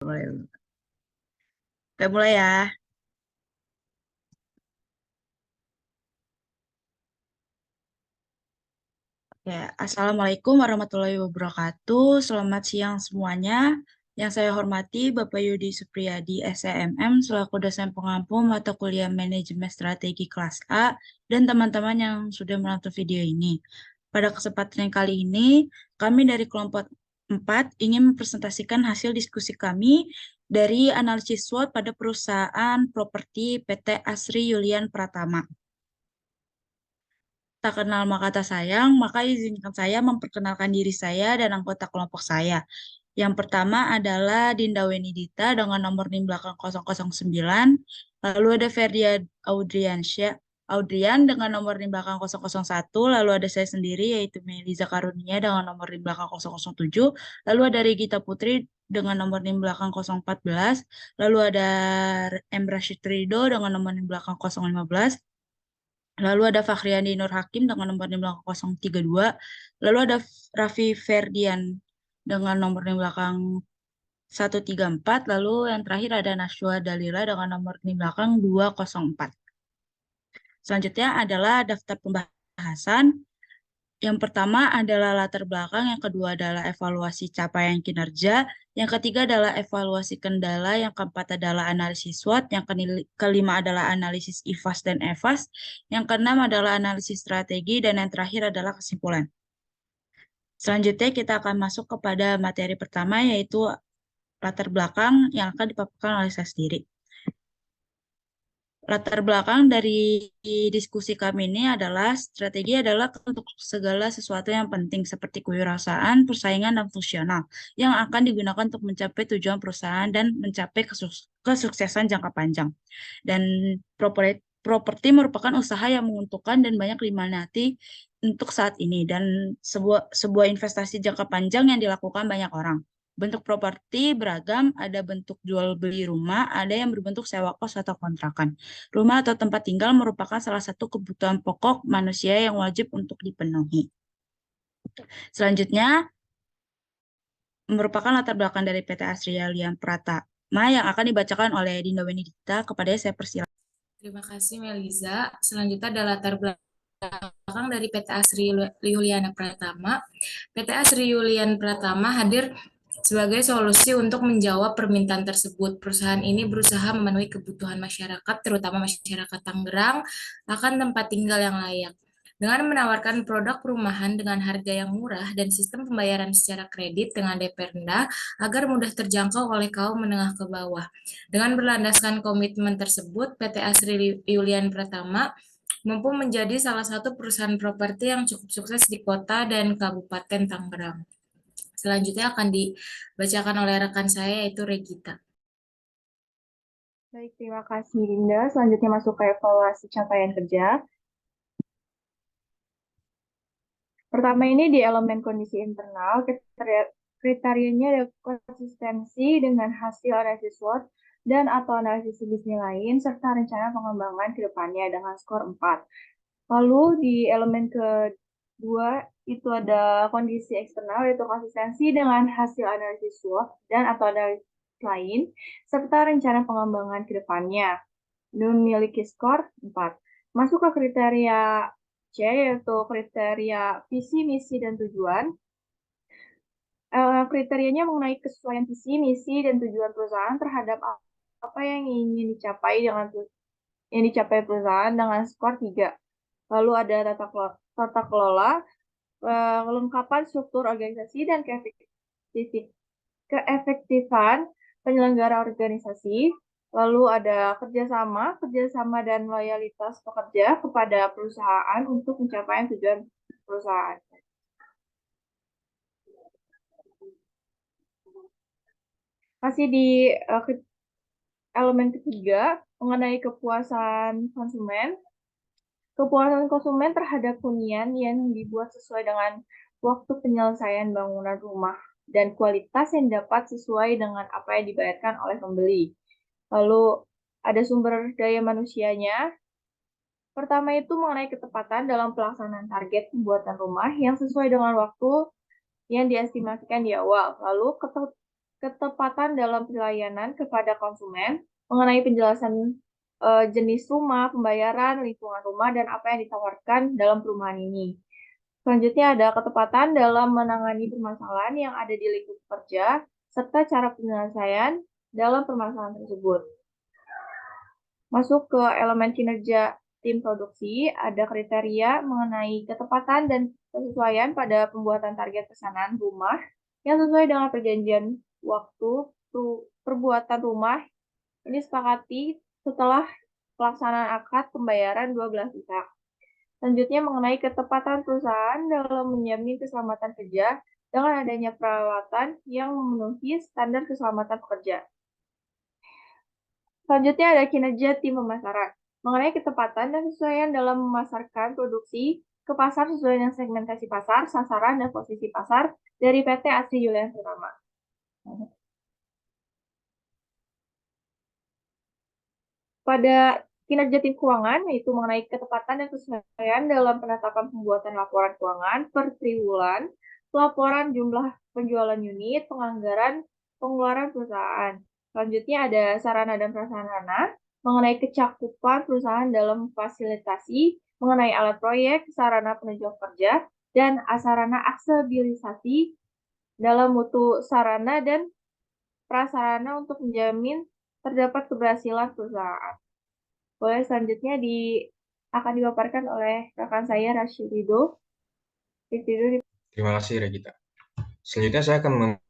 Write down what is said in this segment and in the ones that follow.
Mulai. Oke, mulai ya. Ya, Assalamualaikum warahmatullahi wabarakatuh. Selamat siang semuanya. Yang saya hormati Bapak Yudi Supriyadi, SCMM, selaku dosen pengampu mata kuliah Manajemen Strategi kelas A, dan teman-teman yang sudah menonton video ini. Pada kesempatan kali ini, kami dari kelompok 4 ingin mempresentasikan hasil diskusi kami dari analisis SWOT pada perusahaan properti PT Asri Yulian Pratama. Tak kenal maka tak sayang, maka izinkan saya memperkenalkan diri saya dan anggota kelompok saya. Yang pertama adalah Dinda Wenidita dengan nomor NIM belakang 009, lalu ada Ferdia Audrian dengan nomor NIM belakang 001, lalu ada saya sendiri yaitu Meliza Karunia dengan nomor NIM belakang 007, lalu ada Regita Putri dengan nomor NIM belakang 014, lalu ada M. Rashid Ridho dengan nomor NIM belakang 015, lalu ada Fakhriandi Nur Hakim dengan nomor di belakang 032. Lalu ada Raffi Ferdian dengan nomor di belakang 134. Lalu yang terakhir ada Nashwa Dalila dengan nomor di belakang 204. Selanjutnya adalah daftar pembahasan. Yang pertama adalah latar belakang, yang kedua adalah evaluasi capaian kinerja, yang ketiga adalah evaluasi kendala, yang keempat adalah analisis SWOT, yang kelima adalah analisis IFAS dan EVAS, yang keenam adalah analisis strategi, dan yang terakhir adalah kesimpulan. Selanjutnya kita akan masuk kepada materi pertama, yaitu latar belakang yang akan dipaparkan oleh saya sendiri. Latar belakang dari diskusi kami ini adalah strategi adalah untuk segala sesuatu yang penting seperti kewirausahaan, persaingan, dan fungsional yang akan digunakan untuk mencapai tujuan perusahaan dan mencapai kesuksesan jangka panjang. Dan properti merupakan usaha yang menguntungkan dan banyak diminati untuk saat ini dan sebuah investasi jangka panjang yang dilakukan banyak orang. Bentuk properti beragam, ada bentuk jual beli rumah, ada yang berbentuk sewa kos atau kontrakan. Rumah atau tempat tinggal merupakan salah satu kebutuhan pokok manusia yang wajib untuk dipenuhi. Selanjutnya, merupakan latar belakang dari PT Asria Lian Pratama yang akan dibacakan oleh Dinda Wenidita. Kepada saya persilakan. Terima kasih Meliza. Selanjutnya ada latar belakang dari PT Asri Yuliana Pratama. PT Asri Yulian Pratama hadir sebagai solusi untuk menjawab permintaan tersebut. Perusahaan ini berusaha memenuhi kebutuhan masyarakat, terutama masyarakat Tangerang, akan tempat tinggal yang layak. Dengan menawarkan produk perumahan dengan harga yang murah dan sistem pembayaran secara kredit dengan DP rendah agar mudah terjangkau oleh kaum menengah ke bawah. Dengan berlandaskan komitmen tersebut, PT Asri Yulian Pratama mampu menjadi salah satu perusahaan properti yang cukup sukses di kota dan Kabupaten Tangerang. Selanjutnya akan dibacakan oleh rekan saya yaitu Regita. Baik, terima kasih Dinda. Selanjutnya masuk ke evaluasi capaian kerja. Pertama ini di elemen kondisi internal, kriterianya ada konsistensi dengan hasil analisis SWOT dan atau analisis bisnis lain, serta rencana pengembangan ke depannya dengan skor 4. Lalu di elemen kedua itu ada kondisi eksternal, yaitu konsistensi dengan hasil analisis SWOT dan atau analisis lain, serta rencana pengembangan ke depannya memiliki skor 4. Masuk ke kriteria C, yaitu kriteria visi, misi, dan tujuan. Kriterianya mengenai kesesuaian visi, misi, dan tujuan perusahaan terhadap apa yang ingin dicapai perusahaan dengan skor 3. Lalu ada tata kelola, kelengkapan struktur organisasi, dan keefektifan penyelenggara organisasi. Lalu ada kerjasama dan loyalitas pekerja kepada perusahaan untuk mencapai tujuan perusahaan. Masih di elemen ketiga mengenai kepuasan konsumen. Kepuasan konsumen terhadap hunian yang dibuat sesuai dengan waktu penyelesaian bangunan rumah dan kualitas yang dapat sesuai dengan apa yang dibayarkan oleh pembeli. Lalu ada sumber daya manusianya. Pertama itu mengenai ketepatan dalam pelaksanaan target pembuatan rumah yang sesuai dengan waktu yang diestimasikan di awal. Lalu ketepatan dalam pelayanan kepada konsumen mengenai penjelasan jenis rumah, pembayaran, lingkungan rumah, dan apa yang ditawarkan dalam perumahan ini. Selanjutnya ada ketepatan dalam menangani permasalahan yang ada di lingkup kerja, serta cara penyelesaian dalam permasalahan tersebut. Masuk ke elemen kinerja tim produksi, ada kriteria mengenai ketepatan dan kesesuaian pada pembuatan target pesanan rumah yang sesuai dengan perjanjian waktu perbuatan rumah ini disepakati setelah pelaksanaan akad pembayaran dua belah pihak. Selanjutnya mengenai ketepatan perusahaan dalam menjamin keselamatan kerja dengan adanya peralatan yang memenuhi standar keselamatan pekerja. Selanjutnya ada kinerja tim pemasaran. Mengenai ketepatan dan kesesuaian dalam memasarkan produksi ke pasar sesuai dengan segmentasi pasar, sasaran, dan posisi pasar dari PT Asri Yulian Pratama. Pada kinerja tim keuangan, yaitu mengenai ketepatan dan kesesuaian dalam penetapan pembuatan laporan keuangan per triwulan, pelaporan jumlah penjualan unit, penganggaran, pengeluaran perusahaan. Selanjutnya ada sarana dan prasarana mengenai kecakupan perusahaan dalam fasilitasi, mengenai alat proyek, sarana penunjuk kerja, dan sarana aksesibilisasi dalam mutu sarana dan prasarana untuk menjamin terdapat keberhasilan perusahaan. Boleh selanjutnya akan dipaparkan oleh rekan saya Rashid Ridho. Terima kasih, Regita. Selanjutnya saya akan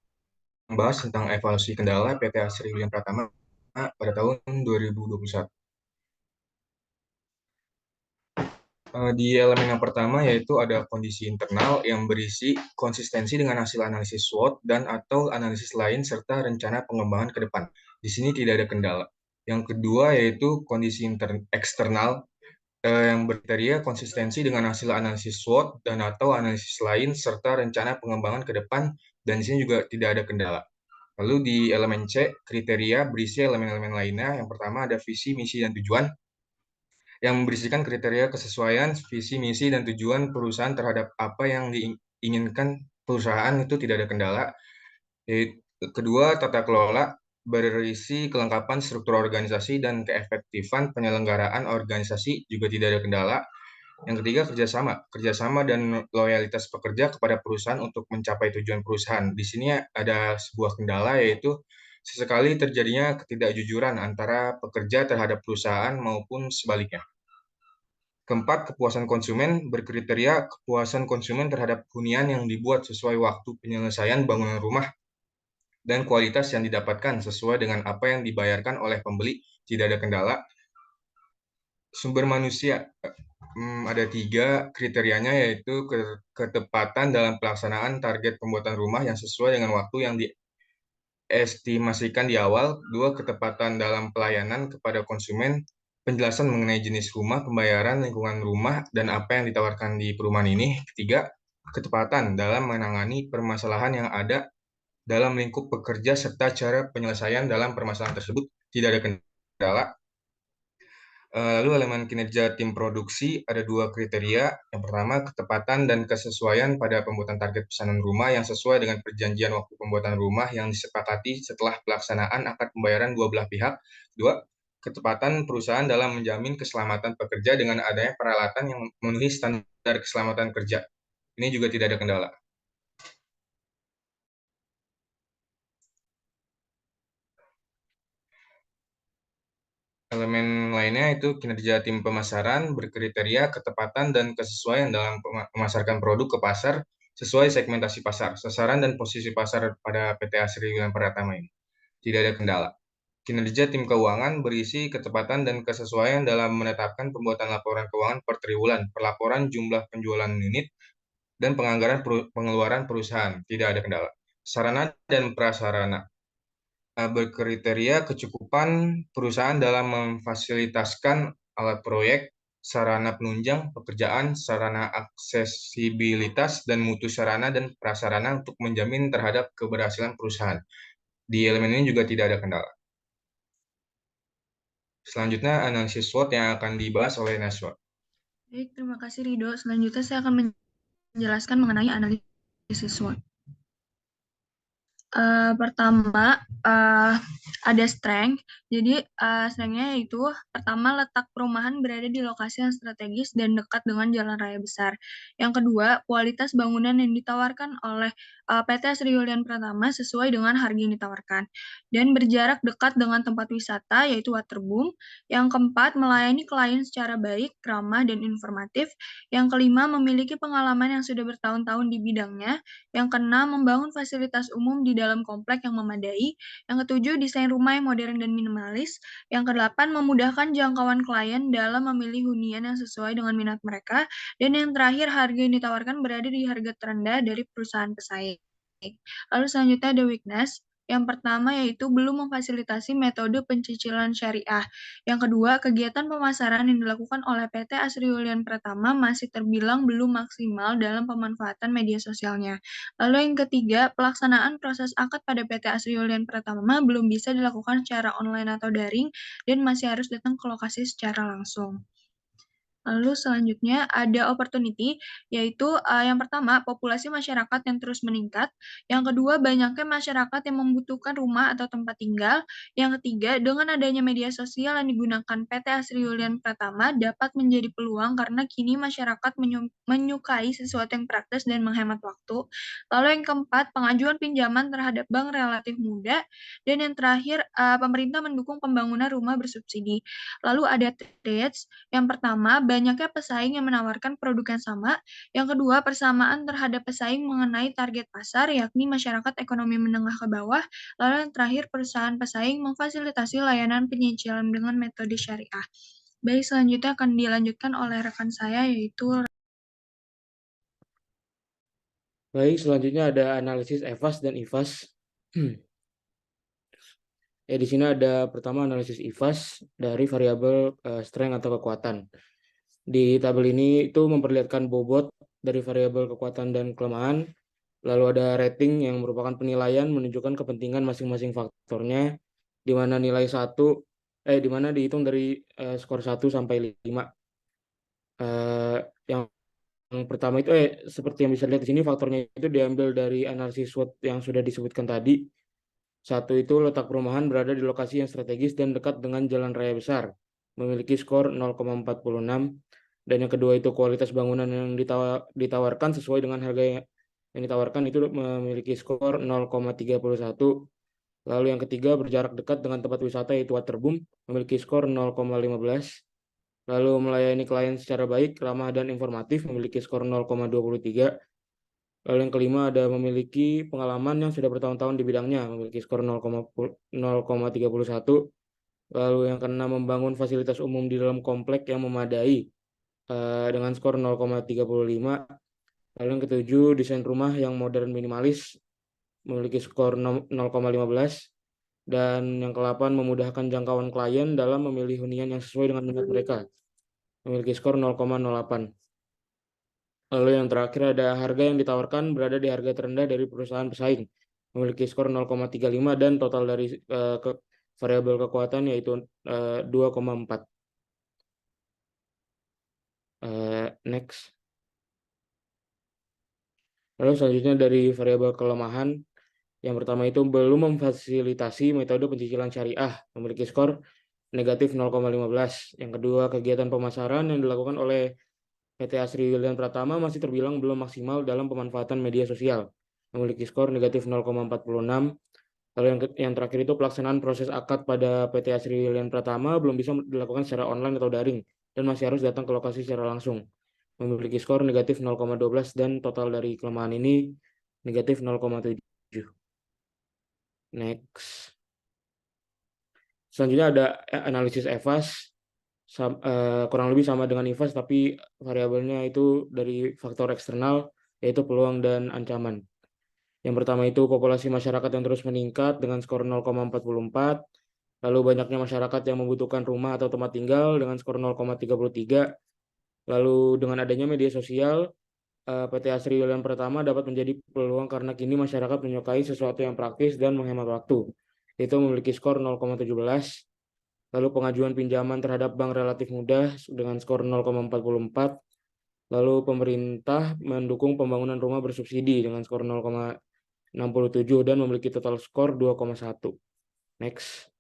membahas tentang evaluasi kendala PT Asri Yulian Pratama pada tahun 2021. Di elemen yang pertama yaitu ada kondisi internal yang berisi konsistensi dengan hasil analisis SWOT dan atau analisis lain serta rencana pengembangan ke depan. Di sini tidak ada kendala. Yang kedua yaitu kondisi eksternal yang berkriteria konsistensi dengan hasil analisis SWOT dan atau analisis lain serta rencana pengembangan ke depan, dan di sini juga tidak ada kendala. Lalu di elemen C, kriteria berisi elemen-elemen lainnya. Yang pertama ada visi, misi, dan tujuan yang berisikan kriteria kesesuaian visi, misi, dan tujuan perusahaan terhadap apa yang diinginkan perusahaan itu tidak ada kendala. Kedua, tata kelola berisi kelengkapan struktur organisasi dan keefektifan penyelenggaraan organisasi juga tidak ada kendala. Yang ketiga, kerjasama dan loyalitas pekerja kepada perusahaan untuk mencapai tujuan perusahaan. Di sini ada sebuah kendala yaitu sesekali terjadinya ketidakjujuran antara pekerja terhadap perusahaan maupun sebaliknya. Keempat, kepuasan konsumen berkriteria kepuasan konsumen terhadap hunian yang dibuat sesuai waktu penyelesaian bangunan rumah dan kualitas yang didapatkan sesuai dengan apa yang dibayarkan oleh pembeli, tidak ada kendala. Sumber manusia, ada 3 kriterianya yaitu ketepatan dalam pelaksanaan target pembuatan rumah yang sesuai dengan waktu yang diestimasikan di awal. 2, ketepatan dalam pelayanan kepada konsumen, penjelasan mengenai jenis rumah, pembayaran, lingkungan rumah, dan apa yang ditawarkan di perumahan ini. 3, ketepatan dalam menangani permasalahan yang ada dalam lingkup pekerja serta cara penyelesaian dalam permasalahan tersebut, tidak ada kendala. Lalu elemen kinerja tim produksi ada 2 kriteria. Yang pertama, ketepatan dan kesesuaian pada pembuatan target pesanan rumah yang sesuai dengan perjanjian waktu pembuatan rumah yang disepakati setelah pelaksanaan akad pembayaran dua belah pihak. 2, ketepatan perusahaan dalam menjamin keselamatan pekerja dengan adanya peralatan yang memenuhi standar keselamatan kerja. Ini juga tidak ada kendala. Elemen lainnya itu kinerja tim pemasaran berkriteria ketepatan dan kesesuaian dalam memasarkan produk ke pasar sesuai segmentasi pasar, sasaran, dan posisi pasar pada PT Asri Yulian Pratama ini. Tidak ada kendala. Kinerja tim keuangan berisi ketepatan dan kesesuaian dalam menetapkan pembuatan laporan keuangan per triwulan, perlaporan jumlah penjualan unit, dan penganggaran pengeluaran perusahaan. Tidak ada kendala. Sarana dan prasarana berkriteria kecukupan perusahaan dalam memfasilitaskan alat proyek, sarana penunjang pekerjaan, sarana aksesibilitas, dan mutu sarana dan prasarana untuk menjamin terhadap keberhasilan perusahaan. Di elemen ini juga tidak ada kendala. Selanjutnya, analisis SWOT yang akan dibahas oleh Naswa. Baik, terima kasih Rido. Selanjutnya saya akan menjelaskan mengenai analisis SWOT. Pertama, ada strength. Jadi, strength-nya yaitu pertama, letak perumahan berada di lokasi yang strategis dan dekat dengan jalan raya besar. Yang kedua, kualitas bangunan yang ditawarkan oleh PT Asri Yulian Pratama sesuai dengan harga yang ditawarkan. Dan berjarak dekat dengan tempat wisata, yaitu waterboom. Yang keempat, melayani klien secara baik, ramah, dan informatif. Yang kelima, memiliki pengalaman yang sudah bertahun-tahun di bidangnya. Yang keenam, membangun fasilitas umum di dalam komplek yang memadai. Yang ketujuh, desain rumah yang modern dan minimalis. Yang kedelapan, memudahkan jangkauan klien dalam memilih hunian yang sesuai dengan minat mereka. Dan yang terakhir, harga yang ditawarkan berada di harga terendah dari perusahaan pesaing. Lalu selanjutnya ada weakness. Yang pertama yaitu belum memfasilitasi metode pencicilan syariah. Yang kedua, kegiatan pemasaran yang dilakukan oleh PT Asri Yulian Pratama masih terbilang belum maksimal dalam pemanfaatan media sosialnya. Lalu yang ketiga, pelaksanaan proses akad pada PT Asri Yulian Pratama belum bisa dilakukan secara online atau daring dan masih harus datang ke lokasi secara langsung. Lalu selanjutnya ada opportunity, yaitu yang pertama, populasi masyarakat yang terus meningkat. Yang kedua, banyaknya masyarakat yang membutuhkan rumah atau tempat tinggal. Yang ketiga, dengan adanya media sosial yang digunakan PT Asri Yulian Pratama dapat menjadi peluang karena kini masyarakat menyukai sesuatu yang praktis dan menghemat waktu. Lalu yang keempat, pengajuan pinjaman terhadap bank relatif mudah. Dan yang terakhir, pemerintah mendukung pembangunan rumah bersubsidi. Lalu ada threats. Yang pertama, banyaknya pesaing yang menawarkan produk yang sama. Yang kedua, persamaan terhadap pesaing mengenai target pasar, yakni masyarakat ekonomi menengah ke bawah. Lalu yang terakhir, perusahaan pesaing memfasilitasi layanan penyicilan dengan metode syariah. Baik, selanjutnya akan dilanjutkan oleh rekan saya, yaitu Baik, selanjutnya ada analisis EVAS dan IVAS. Di sini ada pertama analisis IVAS dari variabel strength atau kekuatan. Di tabel ini itu memperlihatkan bobot dari variabel kekuatan dan kelemahan. Lalu ada rating yang merupakan penilaian menunjukkan kepentingan masing-masing faktornya, di mana nilai di mana dihitung dari skor 1 sampai 5. Yang pertama itu seperti yang bisa dilihat di sini, faktornya itu diambil dari analisis SWOT yang sudah disebutkan tadi. Satu itu letak perumahan berada di lokasi yang strategis dan dekat dengan jalan raya besar, memiliki skor 0,46. Dan yang kedua itu kualitas bangunan yang ditawarkan sesuai dengan harga yang ditawarkan itu memiliki skor 0,31. Lalu yang ketiga, berjarak dekat dengan tempat wisata yaitu waterboom, memiliki skor 0,15. Lalu melayani klien secara baik, ramah dan informatif, memiliki skor 0,23. Lalu yang kelima ada memiliki pengalaman yang sudah bertahun-tahun di bidangnya, memiliki skor 0,31. Lalu yang keenam, membangun fasilitas umum di dalam komplek yang memadai dengan skor 0,35. Lalu yang ketujuh, desain rumah yang modern minimalis, memiliki skor 0,15. Dan yang ke-8, memudahkan jangkauan klien dalam memilih hunian yang sesuai dengan minat mereka, memiliki skor 0,08. Lalu yang terakhir ada harga yang ditawarkan berada di harga terendah dari perusahaan pesaing, memiliki skor 0,35 dan total dari variabel kekuatan yaitu 2,4. Next. Lalu selanjutnya dari variabel kelemahan, yang pertama itu belum memfasilitasi metode pencicilan syariah, memiliki skor negatif 0,15. Yang kedua, kegiatan pemasaran yang dilakukan oleh PT Asri Yulian Pratama masih terbilang belum maksimal dalam pemanfaatan media sosial, memiliki skor negatif 0,46. Lalu yang terakhir itu pelaksanaan proses akad pada PT Asri Yulian Pratama belum bisa dilakukan secara online atau daring dan masih harus datang ke lokasi secara langsung, memiliki skor negatif 0,12 dan total dari kelemahan ini negatif 0,7. Next. Selanjutnya ada analisis EVAS. Kurang lebih sama dengan IVAS, tapi variabelnya itu dari faktor eksternal, yaitu peluang dan ancaman. Yang pertama itu populasi masyarakat yang terus meningkat dengan skor 0,44. Lalu banyaknya masyarakat yang membutuhkan rumah atau tempat tinggal dengan skor 0,33. Lalu dengan adanya media sosial, PT Asri Yulian Pratama dapat menjadi peluang karena kini masyarakat menyukai sesuatu yang praktis dan menghemat waktu. Itu memiliki skor 0,17. Lalu pengajuan pinjaman terhadap bank relatif mudah dengan skor 0,44. Lalu pemerintah mendukung pembangunan rumah bersubsidi dengan skor 0,16. 67 dan memiliki total skor 2,1. Next.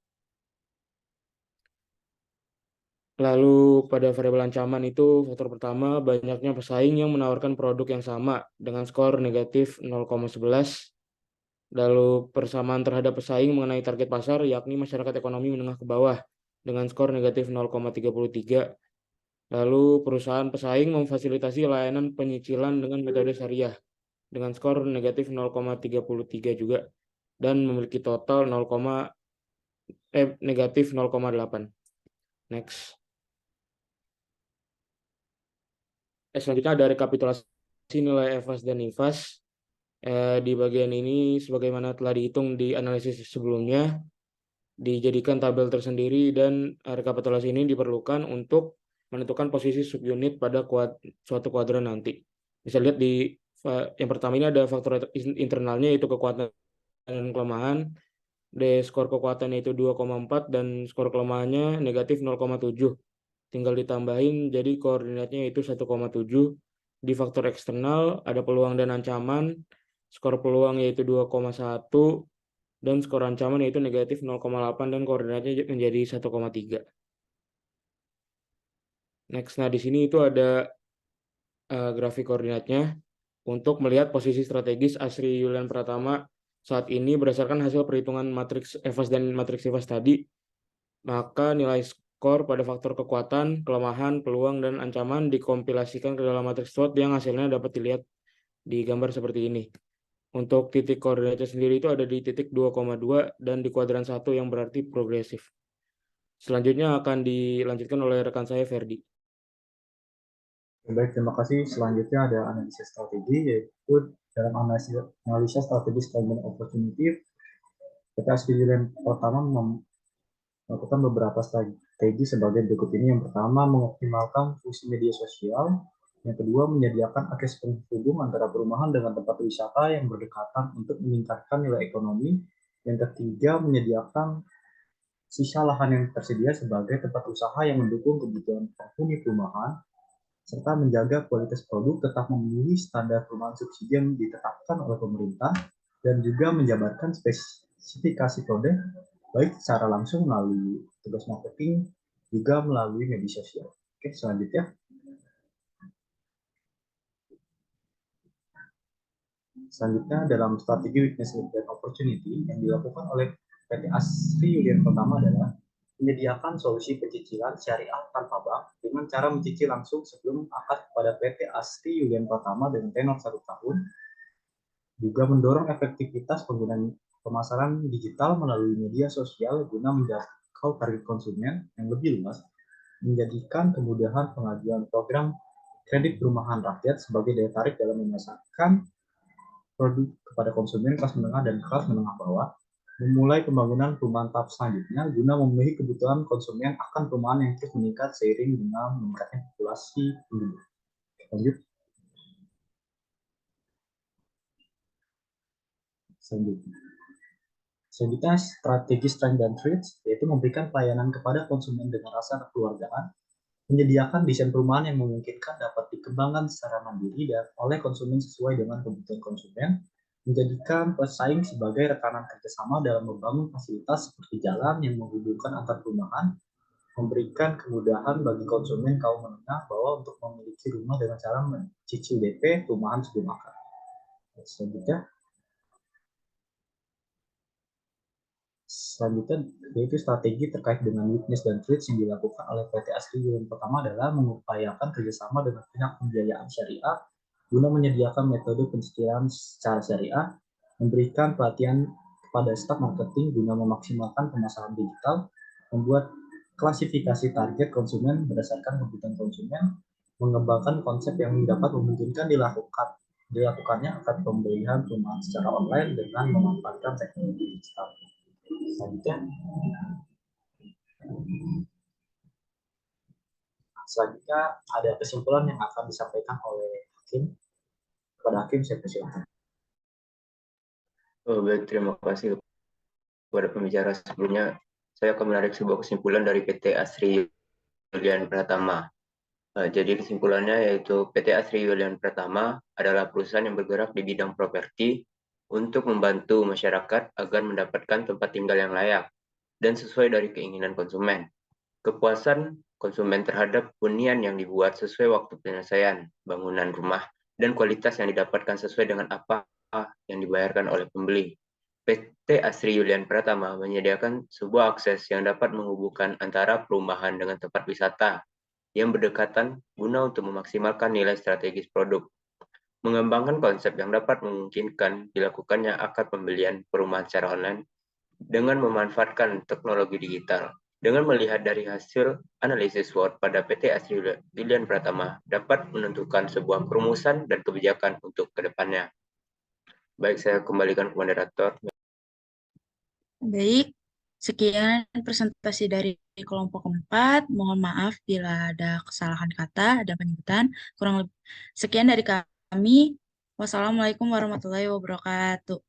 Lalu pada variabel ancaman itu faktor pertama banyaknya pesaing yang menawarkan produk yang sama dengan skor negatif 0,11. Lalu persamaan terhadap pesaing mengenai target pasar yakni masyarakat ekonomi menengah ke bawah dengan skor negatif 0,33. Lalu perusahaan pesaing memfasilitasi layanan penyicilan dengan metode syariah dengan skor negatif 0,33 juga dan memiliki total negatif 0,8. Next. Selanjutnya ada rekapitulasi nilai EVAS dan IVAS. Di bagian ini sebagaimana telah dihitung di analisis sebelumnya, dijadikan tabel tersendiri dan rekapitulasi ini diperlukan untuk menentukan posisi subunit pada suatu kuadran nanti. Bisa lihat di yang pertama ini ada faktor internalnya yaitu kekuatan dan kelemahan. Skor kekuatannya itu 2,4 dan skor kelemahannya negatif 0,7. Tinggal ditambahin jadi koordinatnya itu 1,7. Di faktor eksternal ada peluang dan ancaman. Skor peluang yaitu 2,1 dan skor ancaman yaitu negatif 0,8 dan koordinatnya menjadi 1,3. Next, nah di sini itu ada grafik koordinatnya untuk melihat posisi strategis Asri Yulian Pratama saat ini berdasarkan hasil perhitungan matriks EVAS dan matriks IVAS tadi. Maka nilai skor pada faktor kekuatan, kelemahan, peluang, dan ancaman dikompilasikan ke dalam matriks SWOT yang hasilnya dapat dilihat di gambar seperti ini. Untuk titik koordinatnya sendiri itu ada di titik 2,2 dan di kuadran 1 yang berarti progresif. Selanjutnya akan dilanjutkan oleh rekan saya, Ferdi. Baik, terima kasih. Selanjutnya ada analisis strategi, yaitu dalam analisa strategi strength and opportunity, PT Asri Yulian Pratama melakukan beberapa strategi sebagai berikut ini. Yang pertama, mengoptimalkan fungsi media sosial. Yang kedua, menyediakan akses penghubung antara perumahan dengan tempat wisata yang berdekatan untuk meningkatkan nilai ekonomi. Yang ketiga, menyediakan sisa lahan yang tersedia sebagai tempat usaha yang mendukung kebutuhan penghuni perumahan, serta menjaga kualitas produk tetap memenuhi standar perumahan subsidi yang ditetapkan oleh pemerintah, dan juga menjabarkan spesifikasi produk baik secara langsung melalui tugas marketing, juga melalui media sosial. Oke, selanjutnya. Selanjutnya, dalam strategi weakness dan opportunity yang dilakukan oleh PT Asri Yulian Pratama adalah menyediakan solusi pencicilan syariah tanpa bank dengan cara mencicil langsung sebelum akad kepada PT Asri Yulian Pratama dengan tenor 1 tahun. Juga mendorong efektivitas penggunaan pemasaran digital melalui media sosial guna menjangkau target konsumen yang lebih luas, menjadikan kemudahan pengajuan program kredit perumahan rakyat sebagai daya tarik dalam memasarkan produk kepada konsumen kelas menengah dan kelas menengah bawah, memulai pembangunan perumahan tahap selanjutnya guna memenuhi kebutuhan konsumen akan perumahan yang terus meningkat seiring dengan meningkatnya populasi penduduk. Lanjut. Selanjutnya, strategi strength dan traits, yaitu memberikan pelayanan kepada konsumen dengan rasa kekeluargaan, menyediakan desain perumahan yang memungkinkan dapat dikembangkan secara mandiri dan oleh konsumen sesuai dengan kebutuhan konsumen, menjadikan pesaing sebagai rekanan kerjasama dalam membangun fasilitas seperti jalan yang menghubungkan antar perumahan, memberikan kemudahan bagi konsumen kaum menengah bawah untuk memiliki rumah dengan cara mencicil DP perumahan sebelum akad. Selanjutnya, yaitu strategi terkait dengan weakness dan traits yang dilakukan oleh PT Asri Yulian Pratama adalah mengupayakan kerjasama dengan pihak pembiayaan syariah guna menyediakan metode pencicilan secara syariah, memberikan pelatihan kepada staf marketing guna memaksimalkan pemasaran digital, membuat klasifikasi target konsumen berdasarkan kebutuhan konsumen, mengembangkan konsep yang dapat memungkinkan dilakukannya akad pembelian perumahan secara online dengan memanfaatkan teknologi digital. Selanjutnya ada kesimpulan yang akan disampaikan oleh Hakim. Kepada Hakim, saya persilakan. Baik, terima kasih kepada pembicara sebelumnya. Saya akan menarik sebuah kesimpulan dari PT Asri Yulian Pratama. Jadi kesimpulannya yaitu PT Asri Yulian Pratama adalah perusahaan yang bergerak di bidang properti untuk membantu masyarakat agar mendapatkan tempat tinggal yang layak dan sesuai dari keinginan konsumen. Kepuasan konsumen terhadap hunian yang dibuat sesuai waktu penyelesaian bangunan rumah dan kualitas yang didapatkan sesuai dengan apa yang dibayarkan oleh pembeli. PT Asri Yulian Pratama menyediakan sebuah akses yang dapat menghubungkan antara perumahan dengan tempat wisata yang berdekatan guna untuk memaksimalkan nilai strategis produk. Mengembangkan konsep yang dapat memungkinkan dilakukannya akad pembelian perumahan secara online dengan memanfaatkan teknologi digital. Dengan melihat dari hasil analisis SWOT pada PT Asri Yulian Pratama dapat menentukan sebuah perumusan dan kebijakan untuk kedepannya. Baik, saya kembalikan ke moderator. Baik, sekian presentasi dari kelompok 4. Mohon maaf bila ada kesalahan kata, ada penyebutan. Kurang lebih sekian dari kami. Wassalamualaikum warahmatullahi wabarakatuh.